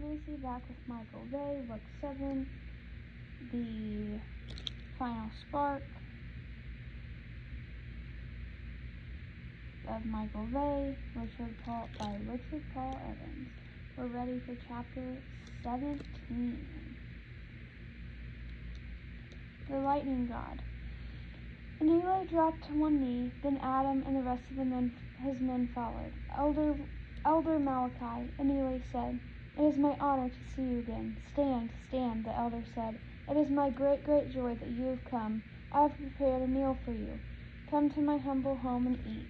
Tracy back with Michael Vey, Book 7, The Final Spark of Michael Vey, by Richard Paul Evans. We're ready for Chapter 17. The Lightning God. And Eli dropped to one knee, then Adam and the rest of his men followed. Elder Malachi, and Eli said, "It is my honor to see you again." "Stand, stand," the elder said. "It is my great, great joy that you have come. I have prepared a meal for you. Come to my humble home and eat."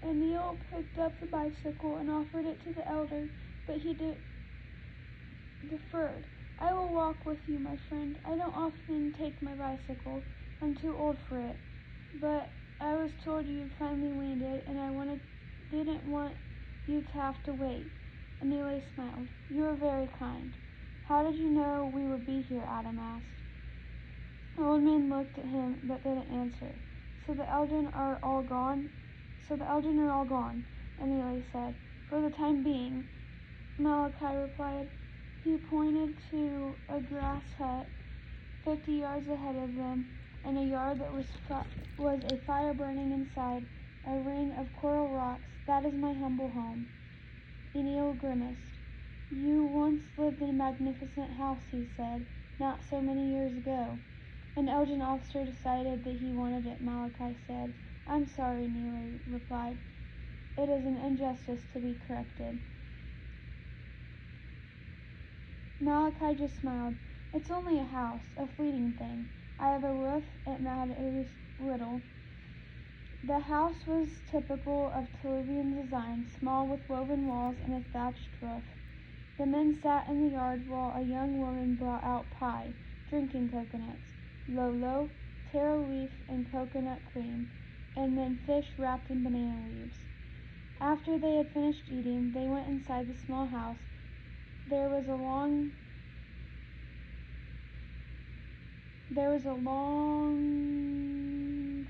Neil picked up the bicycle and offered it to the elder, but he deferred. "I will walk with you, my friend. I don't often take my bicycle. I'm too old for it. But I was told you had finally landed, and I didn't want you to have to wait." And Eli smiled. "You are very kind." "How did you know we would be here?" Adam asked. The old man looked at him but didn't answer. So the Eldon are all gone?" And Eli said, "For the time being." Malachi replied. He pointed to a grass hut 50 yards ahead of them, and a yard that was a fire burning inside, a ring of coral rocks. "That is my humble home." Enil grimaced. "You once lived in a magnificent house," he said, "not so many years ago." "An Elgin officer decided that he wanted it," Malachi said. "I'm sorry," Enil replied. "It is an injustice to be corrected." Malachi just smiled. "It's only a house, a fleeting thing. I have a roof, it matters little." The house was typical of Tuluvian design, small with woven walls and a thatched roof. The men sat in the yard while a young woman brought out pie, drinking coconuts, lolo, taro leaf, and coconut cream, and then fish wrapped in banana leaves. After they had finished eating, they went inside the small house. There was a long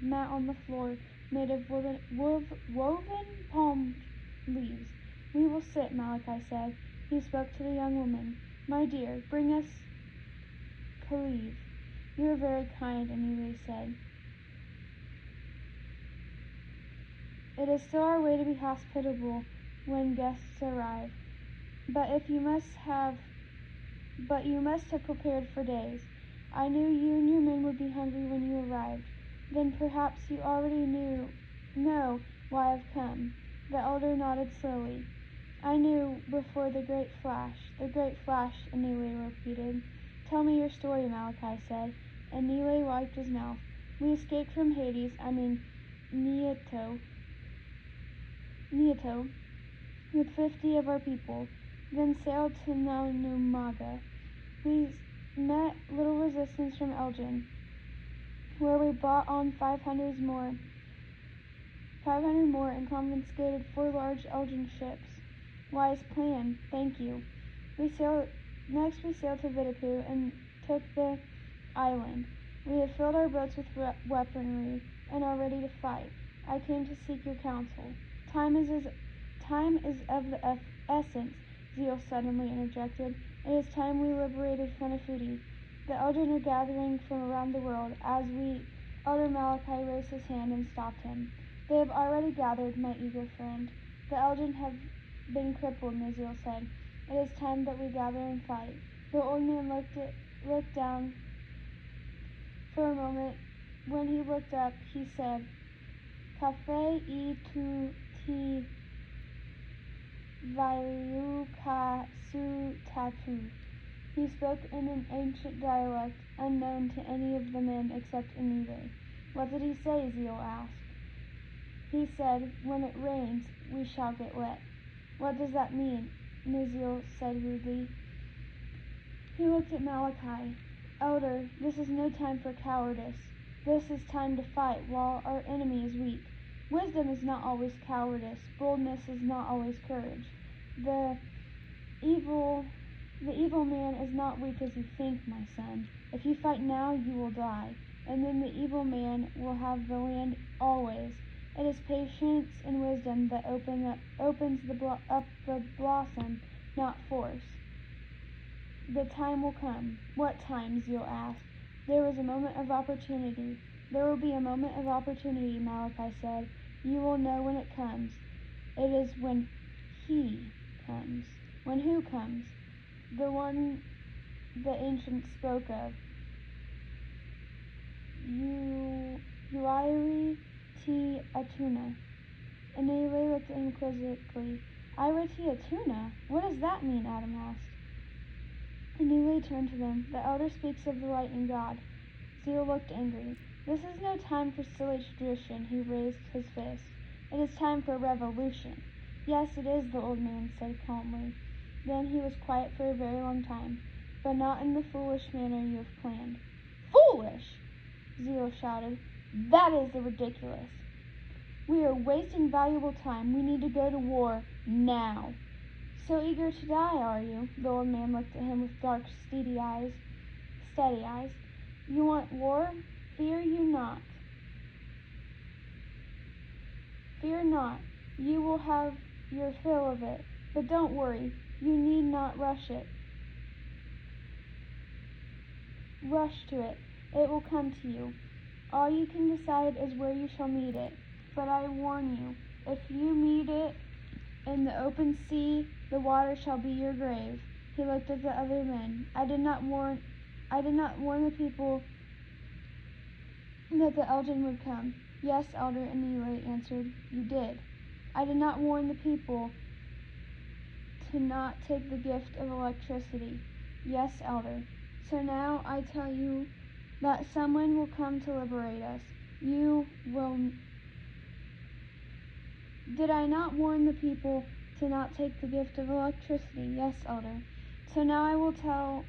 mat on the floor made of woven palm leaves. "We will sit," Malachi said. He spoke to the young woman. "My dear, bring us Kalev." "You are very kind," Anili said. "It is still our way to be hospitable when guests arrive. But you must have prepared for days. I knew you and your men would be hungry when you arrived. Then perhaps you already know why I've come." The elder nodded slowly. "I knew before the great flash." "The great flash," Anile repeated. "Tell me your story," Malachi said, and Anile wiped his mouth. "We escaped from Hades, Nieto, with 50 of our people, then sailed to Naunumaga. We met little resistance from Elgin, where we brought on 500 more and confiscated 4 large Elgin ships." "Wise plan, thank you." Next we sailed to Vitipu and took the island. We have filled our boats with weaponry and are ready to fight. I came to seek your counsel." Time is of the essence," Zeal suddenly interjected. "It is time we liberated Funafuti. The Elgin are gathering from around the world. Elder Malachi raised his hand and stopped him. "They have already gathered, my eager friend. The Elgin have been crippled," Naziel said. "It is time that we gather and fight." The old man looked down for a moment. When he looked up, he said, "Cafe e tu ti vaiuka su tatu." He spoke in an ancient dialect unknown to any of the men except Iniwe. "What did he say?" Zeal asked. "He said, 'When it rains, we shall get wet.'" "What does that mean?" Naziel said rudely. He looked at Malachi. "Elder, this is no time for cowardice. This is time to fight while our enemy is weak. Wisdom is not always cowardice. Boldness is not always courage. The evil man is not weak as you think, my son. If you fight now, you will die, and then the evil man will have the land always, It is patience and wisdom that opens up the blossom, not force. The time will come. What time? Zeal asked. There was a moment of opportunity. There will be a moment of opportunity, Malachi said. You will know when it comes. It is when he comes. When who comes? The one the ancients spoke of. Uriah T. Atuna. And Nele looked at him quizzically. Ira T. Atuna? What does that mean? Adam asked. And Nele turned to them. The elder speaks of the lightning god. Zeal looked angry. This is no time for silly tradition. He raised his fist. It is time for revolution. Yes, it is, the old man said calmly. Then he was quiet for a very long time, but not in the foolish manner you have planned. Foolish! Zeal shouted. That is ridiculous. We are wasting valuable time. We need to go to war now. So eager to die, are you? The old man looked at him with dark, steady eyes. You want war? Fear you not. Fear not. You will have your fill of it. But don't worry. You need not rush it. Rush to it. It will come to you. All you can decide is where you shall meet it. But I warn you, if you meet it in the open sea, the water shall be your grave. He looked at the other men. I did not warn the people that the Elgin would come. Yes, Elder, Anile answered. You did. I did not warn the people to not take the gift of electricity. Yes, Elder. So now I tell you that someone will come to liberate us. You will. Did I not warn the people to not take the gift of electricity? Yes, Elder. So now I will tell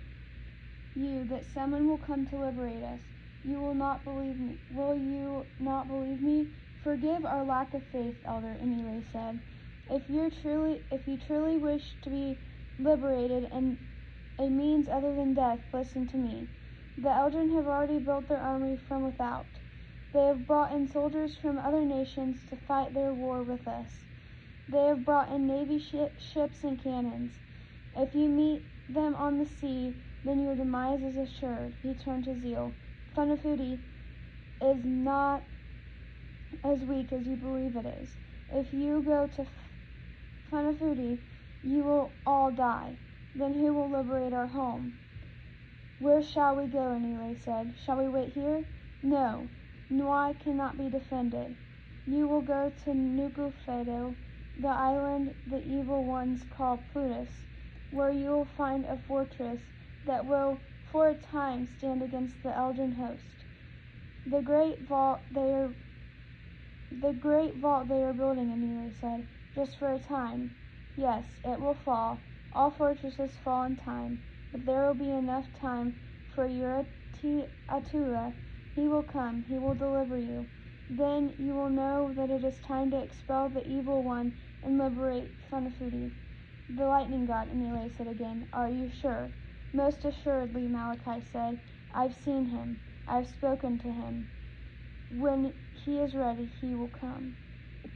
you that someone will come to liberate us. You will not believe me. Will you not believe me? Forgive our lack of faith, Elder, Anile said. If you truly wish to be liberated and a means other than death, listen to me. The Elgin have already built their army from without. They have brought in soldiers from other nations to fight their war with us. They have brought in navy ships and cannons. If you meet them on the sea, then your demise is assured. He turned to Zeal. Funafuti is not as weak as you believe it is. If you go to Funafuti, you will all die. Then who will liberate our home? Where shall we go? Anile said. Shall we wait here? No. Nui cannot be defended. You will go to Nugufedo, the island the evil ones call Plutus, where you will find a fortress that will, for a time, stand against the Elgin host. The great vault they are building, Anile said, just for a time. Yes, it will fall. All fortresses fall in time, but there will be enough time for Urati Atula. He will come. He will deliver you. Then you will know that it is time to expel the evil one and liberate Funafuti. The lightning god, Anile said again. Are you sure? Most assuredly, Malachi said. I've seen him. I've spoken to him. When he is ready, he will come.